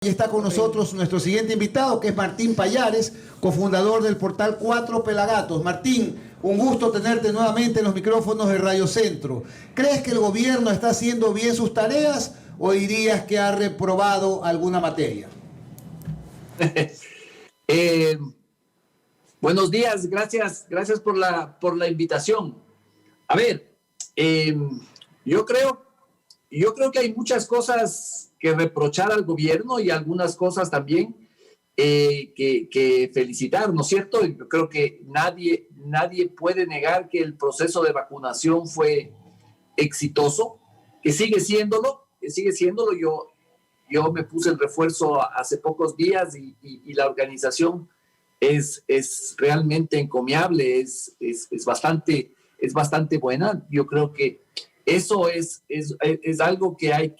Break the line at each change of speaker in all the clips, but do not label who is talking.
Y está con nosotros nuestro siguiente invitado, que es Martín Pallares, cofundador del portal Cuatro Pelagatos. Martín, un gusto tenerte nuevamente en los micrófonos de Radio Centro. ¿Crees que el gobierno está haciendo bien sus tareas o dirías que ha reprobado alguna materia?
Buenos días, gracias por la invitación. A ver, yo creo que hay muchas cosas que reprochar al gobierno y algunas cosas también que felicitar, ¿no es cierto? Yo creo que nadie puede negar que el proceso de vacunación fue exitoso, que sigue siéndolo. Yo me puse el refuerzo hace pocos días y la organización es realmente encomiable, es bastante buena. Yo creo que eso es algo que hay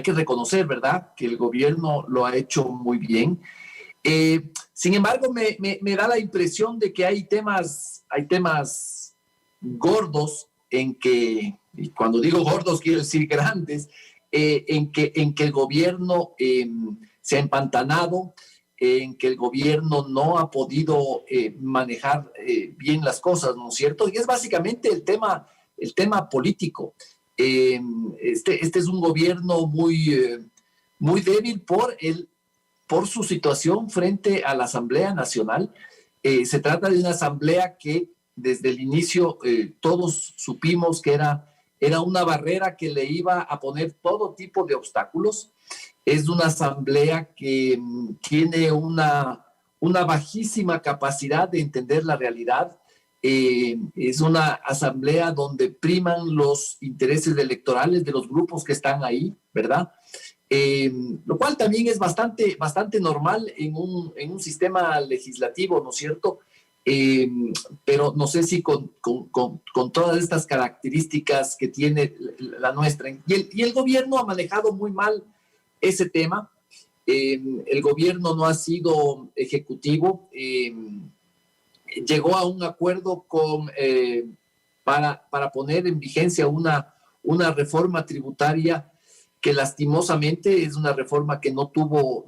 que reconocer, ¿verdad? Que el gobierno lo ha hecho muy bien. Sin embargo, me da la impresión de que hay temas gordos en que, y cuando digo gordos quiero decir grandes, en que el gobierno se ha empantanado, en que el gobierno no ha podido manejar bien las cosas, ¿no es cierto? Y es básicamente el tema político. Este es un gobierno muy débil por su situación frente a la Asamblea Nacional. Se trata de una asamblea que desde el inicio todos supimos que era una barrera que le iba a poner todo tipo de obstáculos. Es una asamblea que tiene una bajísima capacidad de entender la realidad. Es una asamblea donde priman los intereses electorales de los grupos que están ahí, ¿verdad? Lo cual también es bastante normal en un sistema legislativo, ¿no es cierto? Pero no sé si con todas estas características que tiene la nuestra. Y el gobierno ha manejado muy mal ese tema. El gobierno no ha sido ejecutivo. Llegó a un acuerdo para poner en vigencia una reforma tributaria que lastimosamente es una reforma que no tuvo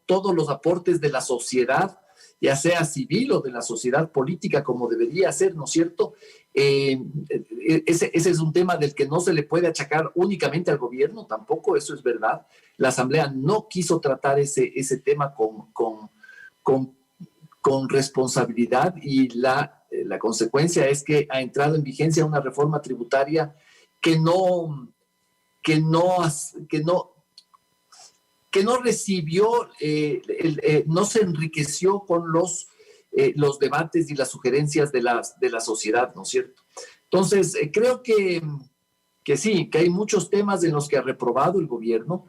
todos los aportes de la sociedad, ya sea civil o de la sociedad política como debería ser, ¿no es cierto? Ese es un tema del que no se le puede achacar únicamente al gobierno, tampoco, eso es verdad. La Asamblea no quiso tratar ese tema con responsabilidad y la consecuencia es que ha entrado en vigencia una reforma tributaria que no recibió, no se enriqueció con los debates y las sugerencias de la sociedad, ¿no es cierto? Entonces, creo que sí, que hay muchos temas en los que ha reprobado el gobierno.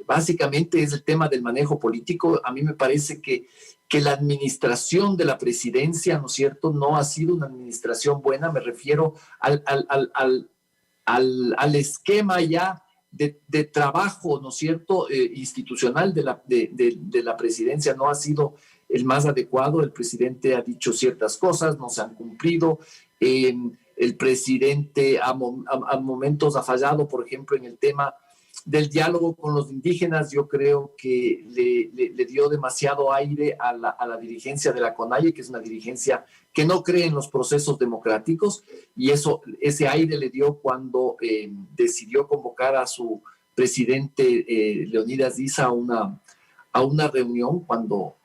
Básicamente es el tema del manejo político. A mí me parece que la administración de la presidencia, ¿no es cierto?, no ha sido una administración buena. Me refiero al esquema ya de trabajo, ¿no es cierto?, institucional de la presidencia no ha sido el más adecuado. El presidente ha dicho ciertas cosas, no se han cumplido. El presidente a momentos ha fallado, por ejemplo, en el tema del diálogo con los indígenas. Yo creo que le dio demasiado aire a la dirigencia de la CONAIE, que es una dirigencia que no cree en los procesos democráticos, y ese aire le dio cuando decidió convocar a su presidente Leonidas Diza a una reunión cuando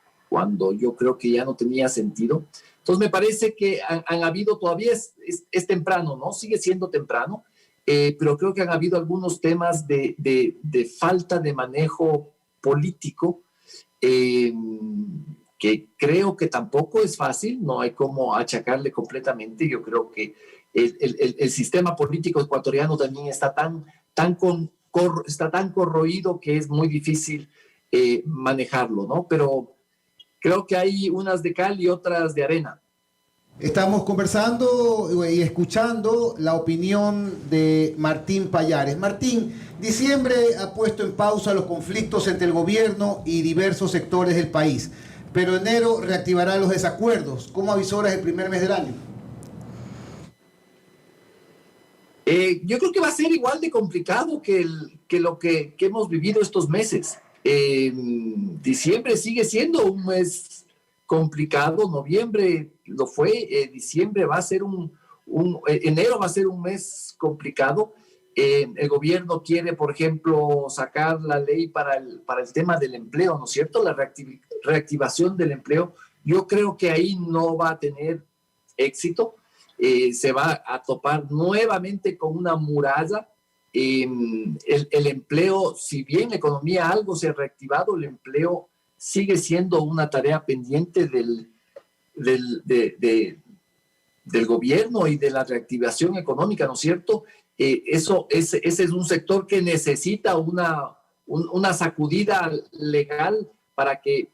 yo creo que ya no tenía sentido. Entonces me parece que han habido, todavía es temprano, ¿no? Sigue siendo temprano, pero creo que han habido algunos temas de falta de manejo político, que creo que tampoco es fácil, no hay cómo achacarle completamente. Yo creo que el sistema político ecuatoriano también está tan corroído que es muy difícil manejarlo, ¿no? Pero creo que hay unas de cal y otras de arena.
Estamos conversando y escuchando la opinión de Martín Pallares. Martín, diciembre ha puesto en pausa los conflictos entre el gobierno y diversos sectores del país, pero enero reactivará los desacuerdos. ¿Cómo avisoras el primer mes del año?
Yo creo que va a ser igual de complicado que lo que hemos vivido estos meses. Diciembre sigue siendo un mes complicado, noviembre lo fue, diciembre va a ser enero va a ser un mes complicado. El gobierno quiere, por ejemplo, sacar la ley para el tema del empleo, ¿no es cierto? La reactivación del empleo. Yo creo que ahí no va a tener éxito. Se va a topar nuevamente con una muralla. El empleo, si bien la economía algo se ha reactivado, el empleo sigue siendo una tarea pendiente del gobierno y de la reactivación económica, ¿no es cierto? Ese es un sector que necesita una sacudida legal para que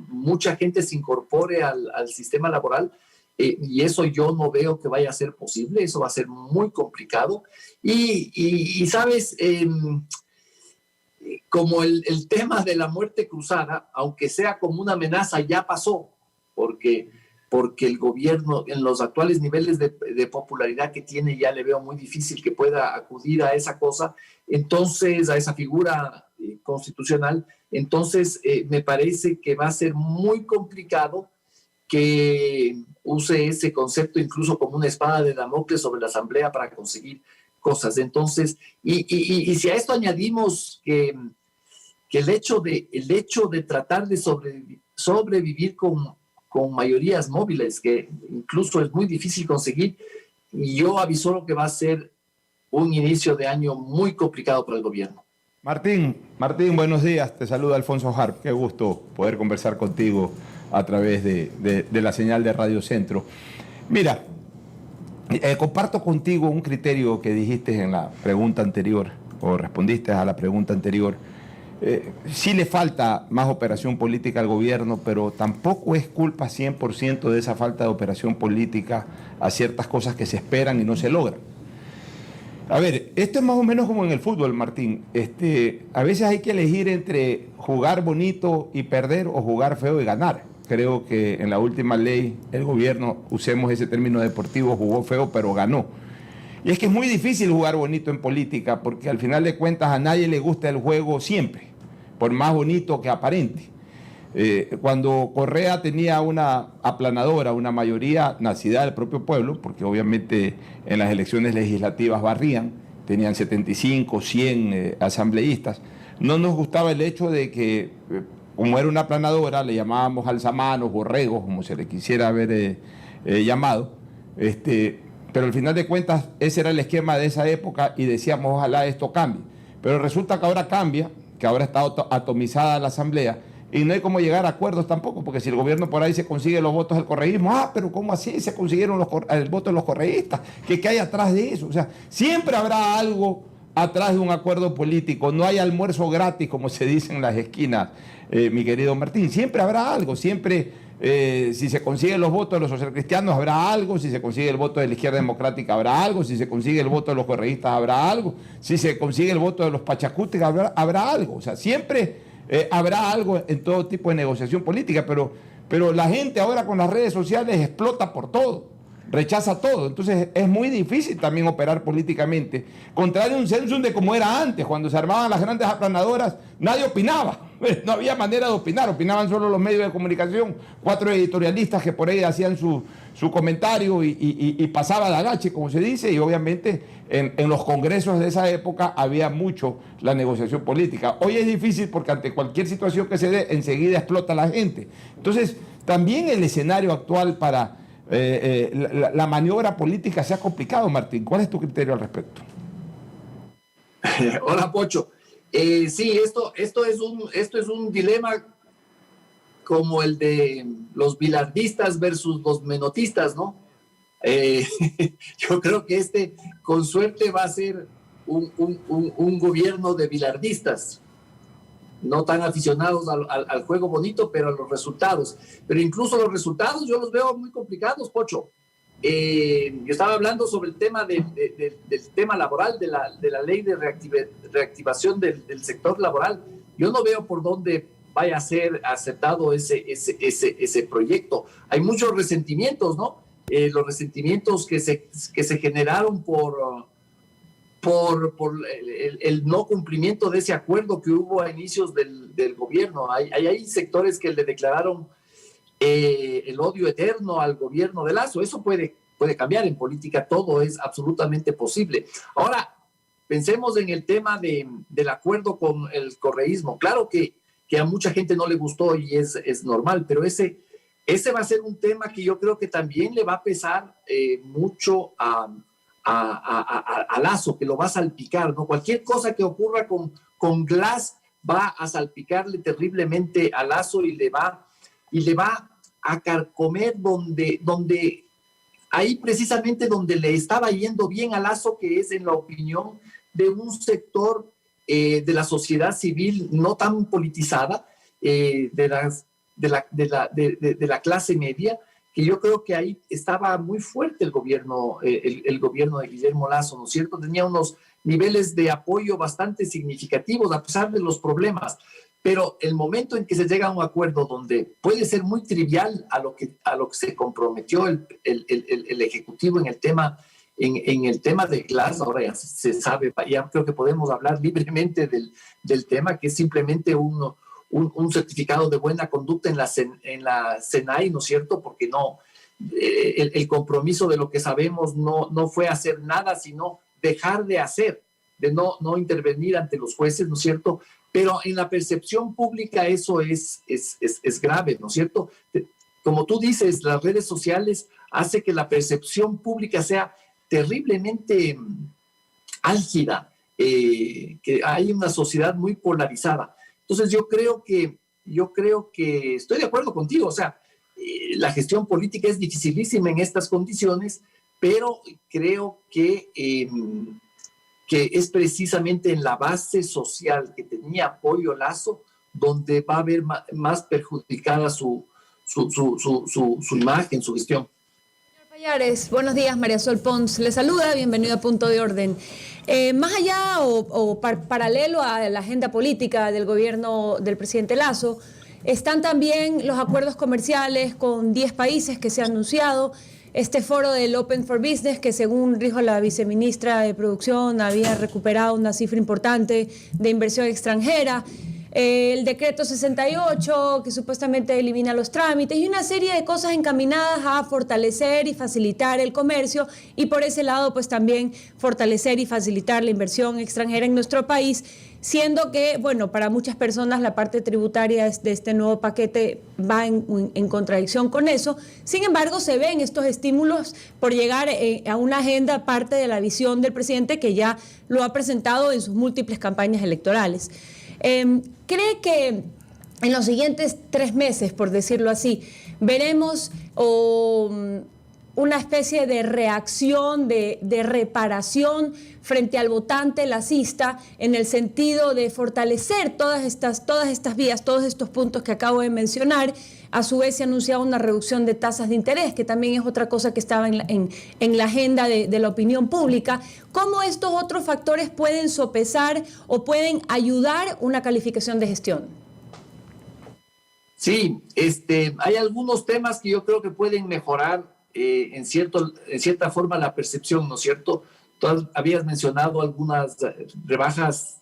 mucha gente se incorpore al sistema laboral. Y eso yo no veo que vaya a ser posible, eso va a ser muy complicado. Y sabes, como el tema de la muerte cruzada, aunque sea como una amenaza, ya pasó, porque el gobierno en los actuales niveles de popularidad que tiene ya le veo muy difícil que pueda acudir a esa cosa, entonces a esa figura constitucional, entonces me parece que va a ser muy complicado que use ese concepto incluso como una espada de Damocles sobre la Asamblea para conseguir cosas. Entonces, y si a esto añadimos que el hecho de tratar de sobrevivir con mayorías móviles, que incluso es muy difícil conseguir, y yo aviso que va a ser un inicio de año muy complicado para el gobierno.
Martín, buenos días. Te saluda Alfonso Harp. Qué gusto poder conversar contigo a través de la señal de Radio Centro. Mira, comparto contigo un criterio que dijiste en la pregunta anterior, o respondiste a la pregunta anterior. Sí le falta más operación política al gobierno, pero tampoco es culpa 100% de esa falta de operación política a ciertas cosas que se esperan y no se logran. A ver, esto es más o menos como en el fútbol, Martín. A veces hay que elegir entre jugar bonito y perder o jugar feo y ganar. Creo que en la última ley el gobierno, usemos ese término deportivo, jugó feo pero ganó. Y es que es muy difícil jugar bonito en política porque al final de cuentas a nadie le gusta el juego siempre, por más bonito que aparente. Cuando Correa tenía una aplanadora, una mayoría nacida del propio pueblo, porque obviamente en las elecciones legislativas barrían, tenían 75, 100 asambleístas, no nos gustaba el hecho de que, como era una aplanadora, le llamábamos alzamanos, borregos, como se le quisiera haber llamado, pero al final de cuentas ese era el esquema de esa época y decíamos ojalá esto cambie. Pero resulta que ahora cambia, que ahora está atomizada la asamblea y no hay cómo llegar a acuerdos tampoco, porque si el gobierno por ahí se consigue los votos del correísmo, pero ¿cómo así se consiguieron el voto de los correístas? ¿Qué hay atrás de eso? O sea, siempre habrá algo atrás de un acuerdo político, no hay almuerzo gratis como se dice en las esquinas, mi querido Martín, siempre habrá algo, siempre si se consiguen los votos de los socialcristianos habrá algo, si se consigue el voto de la izquierda democrática habrá algo, si se consigue el voto de los correístas habrá algo, si se consigue el voto de los pachacúticos habrá algo, o sea, siempre habrá algo en todo tipo de negociación política, pero la gente ahora con las redes sociales explota por todo, rechaza todo, entonces es muy difícil también operar políticamente, contrario a un censum de como era antes, cuando se armaban las grandes aplanadoras, nadie opinaba, no había manera de opinar, opinaban solo los medios de comunicación, 4 editorialistas que por ahí hacían su comentario y pasaba de agache, como se dice, y obviamente en los congresos de esa época había mucho la negociación política. Hoy es difícil porque ante cualquier situación que se dé, enseguida explota la gente. Entonces, también el escenario actual para la maniobra política se ha complicado, Martín. ¿Cuál es tu criterio al respecto?
Hola, Pocho. Sí, esto es un dilema como el de los bilardistas versus los menotistas, ¿no? Yo creo que con suerte, va a ser un gobierno de bilardistas, no tan aficionados al juego bonito, pero a los resultados. Pero incluso los resultados yo los veo muy complicados, Pocho. Yo estaba hablando sobre el tema del tema laboral, de la ley de reactivación del sector laboral. Yo no veo por dónde vaya a ser aceptado ese proyecto. Hay muchos resentimientos, ¿no? los resentimientos que se generaron por el no cumplimiento de ese acuerdo que hubo a inicios del gobierno. Hay sectores que le declararon el odio eterno al gobierno de Lasso. Eso puede cambiar en política, todo es absolutamente posible. Ahora, pensemos en el tema del acuerdo con el correísmo. Claro que a mucha gente no le gustó y es normal, pero ese va a ser un tema que yo creo que también le va a pesar mucho a Lasso, que lo va a salpicar, ¿no? Cualquier cosa que ocurra con Glass va a salpicarle terriblemente a Lasso y le va a carcomer donde ahí precisamente donde le estaba yendo bien a Lasso, que es en la opinión de un sector de la sociedad civil no tan politizada, de la clase media, que yo creo que ahí estaba muy fuerte el gobierno de Guillermo Lasso, ¿no es cierto? Tenía unos niveles de apoyo bastante significativos a pesar de los problemas, pero el momento en que se llega a un acuerdo donde puede ser muy trivial a lo que se comprometió el Ejecutivo en el tema de Glass, ahora ya se sabe, ya creo que podemos hablar libremente del tema, que es simplemente un certificado de buena conducta en la SENAI, ¿no es cierto? Porque el compromiso de lo que sabemos no fue hacer nada, sino dejar de hacer, de no intervenir ante los jueces, ¿no es cierto? Pero en la percepción pública eso es grave, ¿no es cierto? Como tú dices, las redes sociales hacen que la percepción pública sea terriblemente álgida, que hay una sociedad muy polarizada. Entonces yo creo que estoy de acuerdo contigo, o sea, la gestión política es dificilísima en estas condiciones, pero creo que es precisamente en la base social que tenía apoyo Lasso donde va a haber más perjudicada su imagen, su gestión.
Payares, buenos días, María Sol Pons le saluda, bienvenido a Punto de Orden. Más allá paralelo a la agenda política del gobierno del presidente Lasso, están también los acuerdos comerciales con 10 países que se ha anunciado, este foro del Open for Business, que según dijo la viceministra de Producción había recuperado una cifra importante de inversión extranjera, el decreto 68 que supuestamente elimina los trámites y una serie de cosas encaminadas a fortalecer y facilitar el comercio y por ese lado pues también fortalecer y facilitar la inversión extranjera en nuestro país, siendo que, bueno, para muchas personas la parte tributaria de este nuevo paquete va en contradicción con eso. Sin embargo, se ven estos estímulos por llegar a una agenda parte de la visión del presidente que ya lo ha presentado en sus múltiples campañas electorales. ¿Cree que en los siguientes 3 meses, por decirlo así, veremos una especie de reacción, de reparación frente al votante lacista en el sentido de fortalecer todas estas vías, todos estos puntos que acabo de mencionar? A su vez se ha anunciado una reducción de tasas de interés, que también es otra cosa que estaba en la agenda de la opinión pública. ¿Cómo estos otros factores pueden sopesar o pueden ayudar una calificación de gestión?
Sí, hay algunos temas que yo creo que pueden mejorar en cierta forma la percepción, ¿no es cierto? Tú habías mencionado algunas rebajas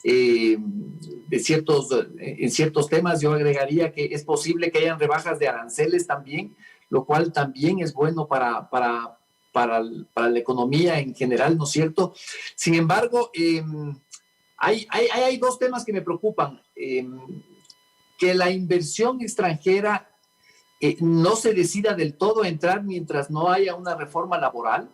en ciertos temas. Yo agregaría que es posible que hayan rebajas de aranceles también, lo cual también es bueno para la economía en general, ¿no es cierto? Sin embargo, hay 2 temas que me preocupan. Que la inversión extranjera no se decida del todo a entrar mientras no haya una reforma laboral,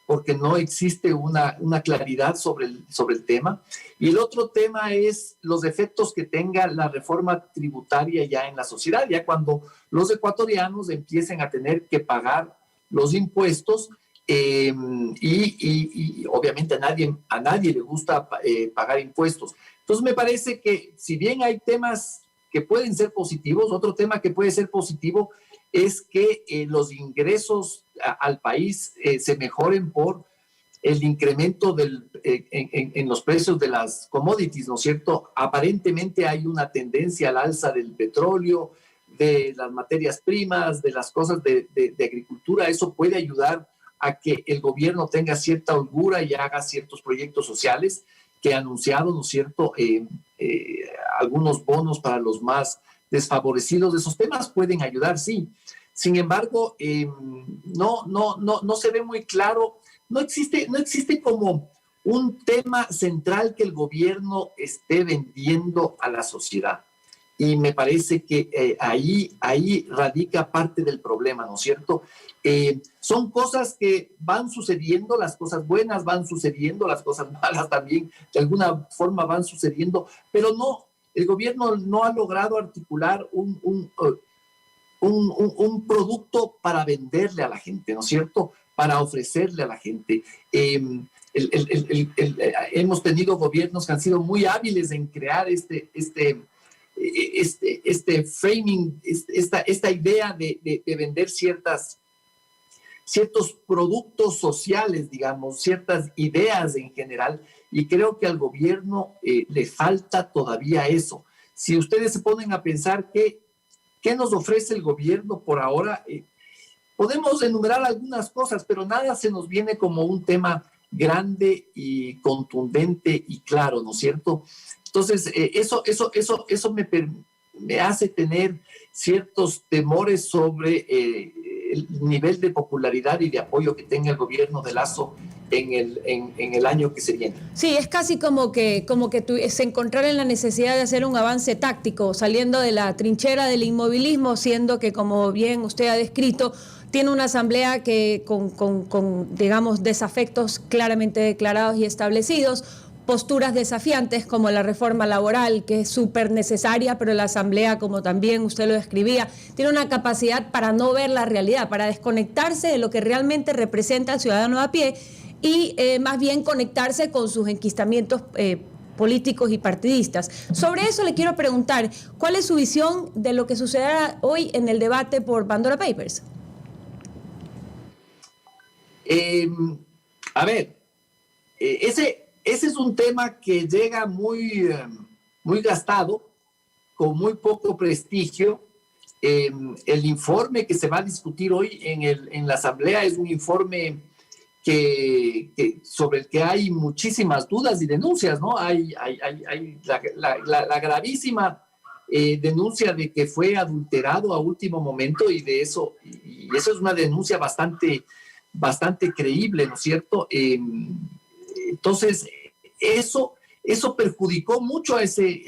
porque no existe una claridad sobre el tema. Y el otro tema es los efectos que tenga la reforma tributaria ya en la sociedad, ya cuando los ecuatorianos empiecen a tener que pagar los impuestos y obviamente a nadie le gusta pagar impuestos. Entonces me parece que si bien hay temas que pueden ser positivos, otro tema que puede ser positivo es que los ingresos al país se mejoren por el incremento en los precios de las commodities, ¿no es cierto? Aparentemente hay una tendencia al alza del petróleo, de las materias primas, de las cosas de agricultura. Eso puede ayudar a que el gobierno tenga cierta holgura y haga ciertos proyectos sociales que ha anunciado, ¿no es cierto? Algunos bonos para los más desfavorecidos. Esos temas pueden ayudar, sí. Sin embargo, no se ve muy claro, no existe como un tema central que el gobierno esté vendiendo a la sociedad. Y me parece que ahí radica parte del problema, ¿no es cierto? Son cosas que van sucediendo, las cosas buenas van sucediendo, las cosas malas también de alguna forma van sucediendo, pero no, el gobierno no ha logrado articular un producto para venderle a la gente, ¿no es cierto? Para ofrecerle a la gente. Hemos tenido gobiernos que han sido muy hábiles en crear este framing, esta idea de vender ciertos productos sociales, digamos, ciertas ideas en general, y creo que al gobierno le falta todavía eso. Si ustedes se ponen a pensar qué nos ofrece el gobierno por ahora, podemos enumerar algunas cosas, pero nada se nos viene como un tema grande y contundente y claro, ¿no es cierto? Entonces, eso me hace tener ciertos temores sobre el nivel de popularidad y de apoyo que tenga el gobierno de Lasso en el año que se viene.
Sí, es casi como que se encontrara en la necesidad de hacer un avance táctico, saliendo de la trinchera del inmovilismo, siendo que, como bien usted ha descrito, tiene una asamblea que con digamos, desafectos claramente declarados y establecidos, posturas desafiantes como la reforma laboral, que es súper necesaria, pero la Asamblea, como también usted lo describía, tiene una capacidad para no ver la realidad, para desconectarse de lo que realmente representa al ciudadano a pie y más bien conectarse con sus enquistamientos políticos y partidistas. Sobre eso le quiero preguntar, ¿cuál es su visión de lo que sucederá hoy en el debate por Pandora Papers?
A ver, ese es un tema que llega muy gastado, con muy poco prestigio. El informe que se va a discutir hoy en la Asamblea es un informe sobre el que hay muchísimas dudas y denuncias, ¿no? Hay la gravísima denuncia de que fue adulterado a último momento, y eso es una denuncia bastante creíble, ¿no es cierto? Entonces, eso perjudicó mucho a ese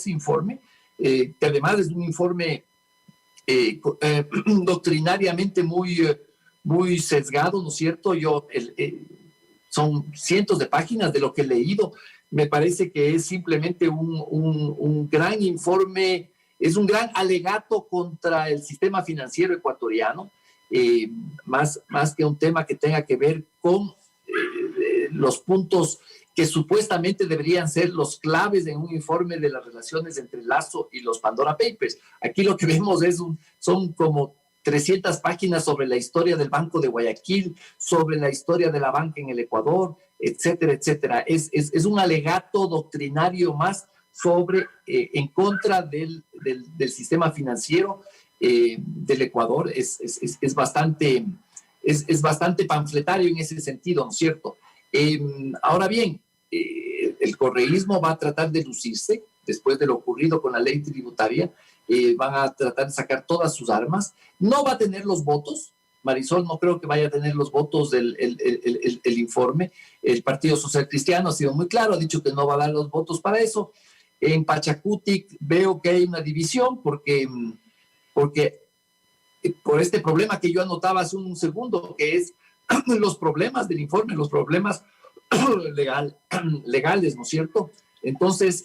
informe, que además es un informe doctrinariamente muy sesgado, ¿no es cierto? Son cientos de páginas de lo que he leído. Me parece que es simplemente un gran informe, es un gran alegato contra el sistema financiero ecuatoriano, más que un tema que tenga que ver con los puntos que supuestamente deberían ser los claves en un informe de las relaciones entre Lasso y los Pandora Papers. Aquí lo que vemos son como 300 páginas sobre la historia del Banco de Guayaquil, sobre la historia de la banca en el Ecuador, etcétera, etcétera. Es un alegato doctrinario más en contra del sistema financiero del Ecuador. Es bastante panfletario en ese sentido, ¿no es cierto? Ahora bien, el correísmo va a tratar de lucirse después de lo ocurrido con la ley tributaria. Van a tratar de sacar todas sus armas. No va a tener los votos. Marisol, no creo que vaya a tener los votos del informe. El Partido Social Cristiano ha sido muy claro, ha dicho que no va a dar los votos para eso. En Pachacutic veo que hay una división porque por este problema que yo anotaba hace un segundo, que es los problemas del informe, los problemas legales, ¿no es cierto? Entonces,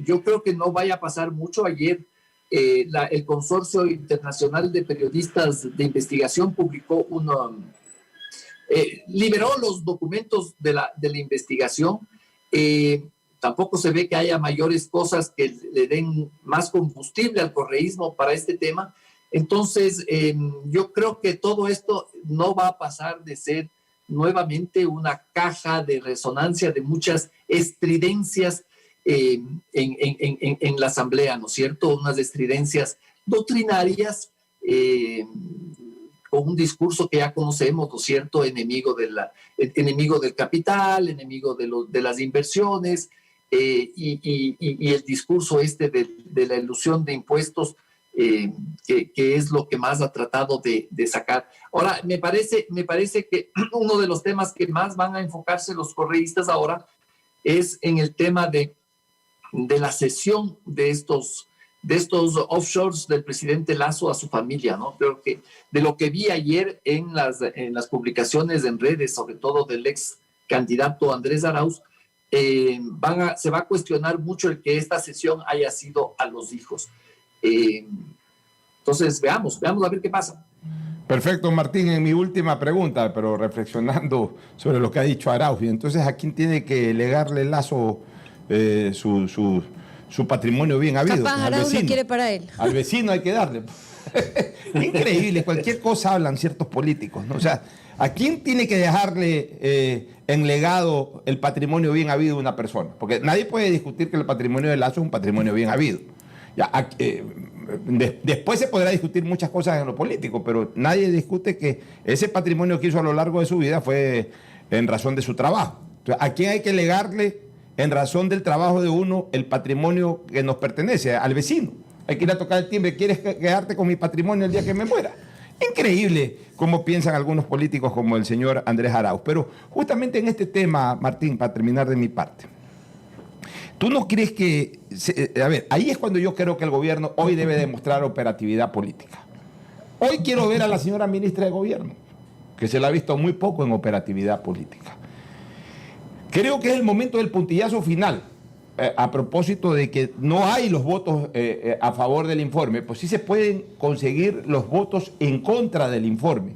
yo creo que no vaya a pasar mucho. Ayer el Consorcio Internacional de Periodistas de Investigación publicó liberó los documentos de la investigación. Tampoco se ve que haya mayores cosas que le den más combustible al correísmo para este tema. Entonces, yo creo que todo esto no va a pasar de ser nuevamente una caja de resonancia de muchas estridencias en la Asamblea, ¿no es cierto? Unas estridencias doctrinarias, con un discurso que ya conocemos, ¿no es cierto?, enemigo del capital, enemigo de las inversiones, y el discurso de la ilusión de impuestos, que es lo que más ha tratado de sacar. Ahora, me parece que uno de los temas que más van a enfocarse los correístas ahora es en el tema de la cesión de estos offshores del presidente Lasso a su familia, ¿no? Creo que de lo que vi ayer en las publicaciones en redes, sobre todo del ex candidato Andrés Arauz, se va a cuestionar mucho el que esta cesión haya sido a los hijos. Entonces, veamos a ver qué pasa.
Perfecto, Martín. En mi última pregunta, pero reflexionando sobre lo que ha dicho Arauz, entonces, ¿a quién tiene que legarle Lasso su patrimonio bien habido?
Capaz Arauz lo quiere para él.
Al vecino hay que darle. Increíble, cualquier cosa hablan ciertos políticos, ¿no? O sea, ¿a quién tiene que dejarle en legado el patrimonio bien habido de una persona? Porque nadie puede discutir que el patrimonio de Lasso es un patrimonio bien habido. Ya, después se podrá discutir muchas cosas en lo político, pero nadie discute que ese patrimonio que hizo a lo largo de su vida fue en razón de su trabajo. Entonces, ¿a quién hay que legarle en razón del trabajo de uno el patrimonio que nos pertenece? Al vecino. Hay que ir a tocar el timbre. ¿Quieres quedarte con mi patrimonio el día que me muera? Increíble cómo piensan algunos políticos como el señor Andrés Arauz. Pero justamente en este tema, Martín, para terminar de mi parte, ¿tú no crees que... a ver, ahí es cuando yo creo que el gobierno hoy debe demostrar operatividad política. Hoy quiero ver a la señora ministra de Gobierno, que se la ha visto muy poco en operatividad política. Creo que es el momento del puntillazo final, a propósito de que no hay los votos a favor del informe, pues sí se pueden conseguir los votos en contra del informe,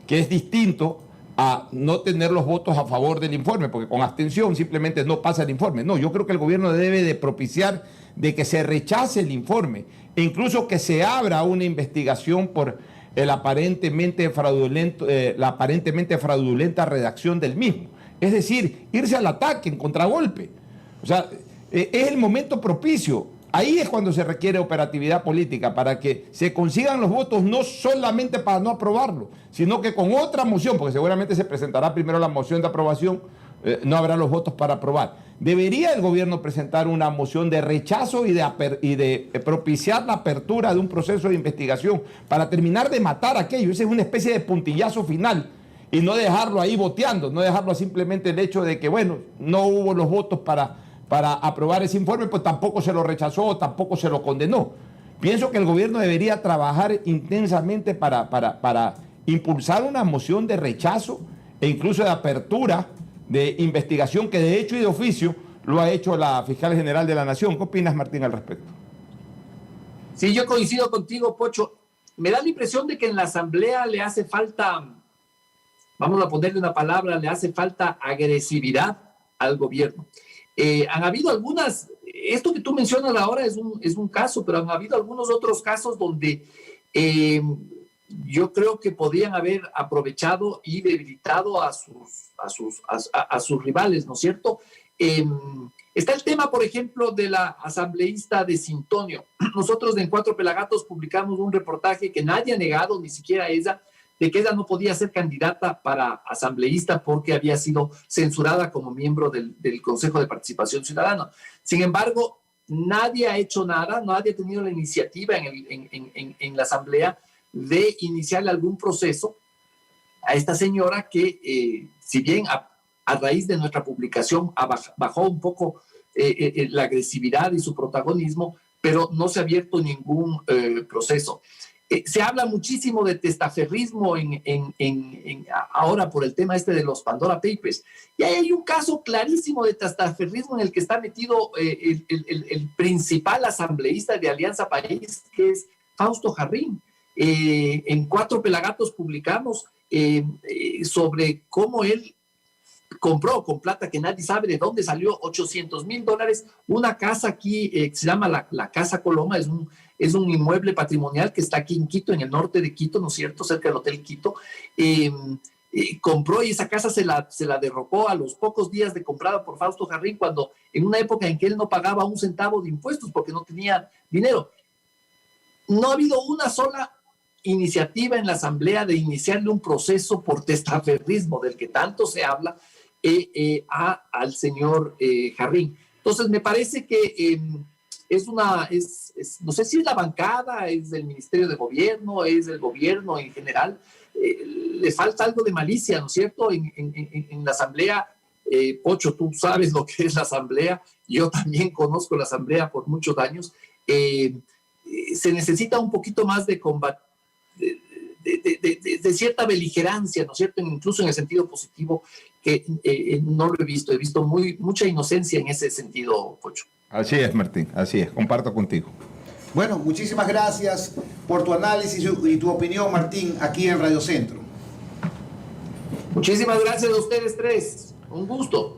que es distinto a no tener los votos a favor del informe, porque con abstención simplemente no pasa el informe. No, yo creo que el gobierno debe de propiciar de que se rechace el informe, e incluso que se abra una investigación por la aparentemente fraudulenta redacción del mismo. Es decir, irse al ataque, en contragolpe. O sea, es el momento propicio. Ahí es cuando se requiere operatividad política, para que se consigan los votos, no solamente para no aprobarlo, sino que con otra moción, porque seguramente se presentará primero la moción de aprobación, no habrá los votos para aprobar. Debería el gobierno presentar una moción de rechazo y de propiciar la apertura de un proceso de investigación para terminar de matar aquello. Esa es una especie de puntillazo final, y no dejarlo ahí boteando, no dejarlo simplemente el hecho de que, bueno, no hubo los votos para aprobar ese informe, pues tampoco se lo rechazó, tampoco se lo condenó. Pienso que el gobierno debería trabajar intensamente para impulsar una moción de rechazo e incluso de apertura de investigación, que de hecho y de oficio lo ha hecho la Fiscal General de la Nación. ¿Qué opinas, Martín, al respecto?
Sí, yo coincido contigo, Pocho. Me da la impresión de que en la Asamblea le hace falta, vamos a ponerle una palabra, le hace falta agresividad al gobierno. Han habido algunas, esto que tú mencionas ahora es un caso, pero han habido algunos otros casos donde yo creo que podían haber aprovechado y debilitado a sus rivales, ¿no es cierto? Está el tema, por ejemplo, de la asambleísta de Sintonio. Nosotros en Cuatro Pelagatos publicamos un reportaje que nadie ha negado, ni siquiera ella, de que ella no podía ser candidata para asambleísta porque había sido censurada como miembro del Consejo de Participación Ciudadana. Sin embargo, nadie ha hecho nada, nadie ha tenido la iniciativa en la Asamblea de iniciarle algún proceso a esta señora que, si bien a raíz de nuestra publicación bajó un poco la agresividad y su protagonismo, pero no se ha abierto ningún proceso. Se habla muchísimo de testaferrismo ahora por el tema de los Pandora Papers. Y hay un caso clarísimo de testaferrismo en el que está metido el principal asambleísta de Alianza País, que es Fausto Jarrín. En Cuatro Pelagatos publicamos sobre cómo él compró con plata que nadie sabe de dónde salió, $800,000, una casa aquí que se llama la Casa Coloma. Es un inmueble patrimonial que está aquí en Quito, en el norte de Quito, ¿no es cierto?, cerca del Hotel Quito. Compró, y esa casa se la derrocó a los pocos días de comprada por Fausto Jarrín, cuando en una época en que él no pagaba un centavo de impuestos porque no tenía dinero. no ha habido una sola iniciativa en la Asamblea de iniciarle un proceso por testaferrismo del que tanto se habla al señor Jarrín. Entonces, me parece que no sé si es la bancada, es del Ministerio de Gobierno, es del gobierno en general, le falta algo de malicia, ¿no es cierto? En la Asamblea, Pocho, tú sabes lo que es la Asamblea, yo también conozco la Asamblea por muchos años, se necesita un poquito más de combate, de cierta beligerancia, ¿no es cierto? Incluso en el sentido positivo, que no lo he visto mucha inocencia en ese sentido, Pocho.
Así es, Martín, así es, comparto contigo.
Bueno, muchísimas gracias por tu análisis y tu opinión, Martín, aquí en Radio Centro.
Muchísimas gracias a ustedes tres. Un gusto.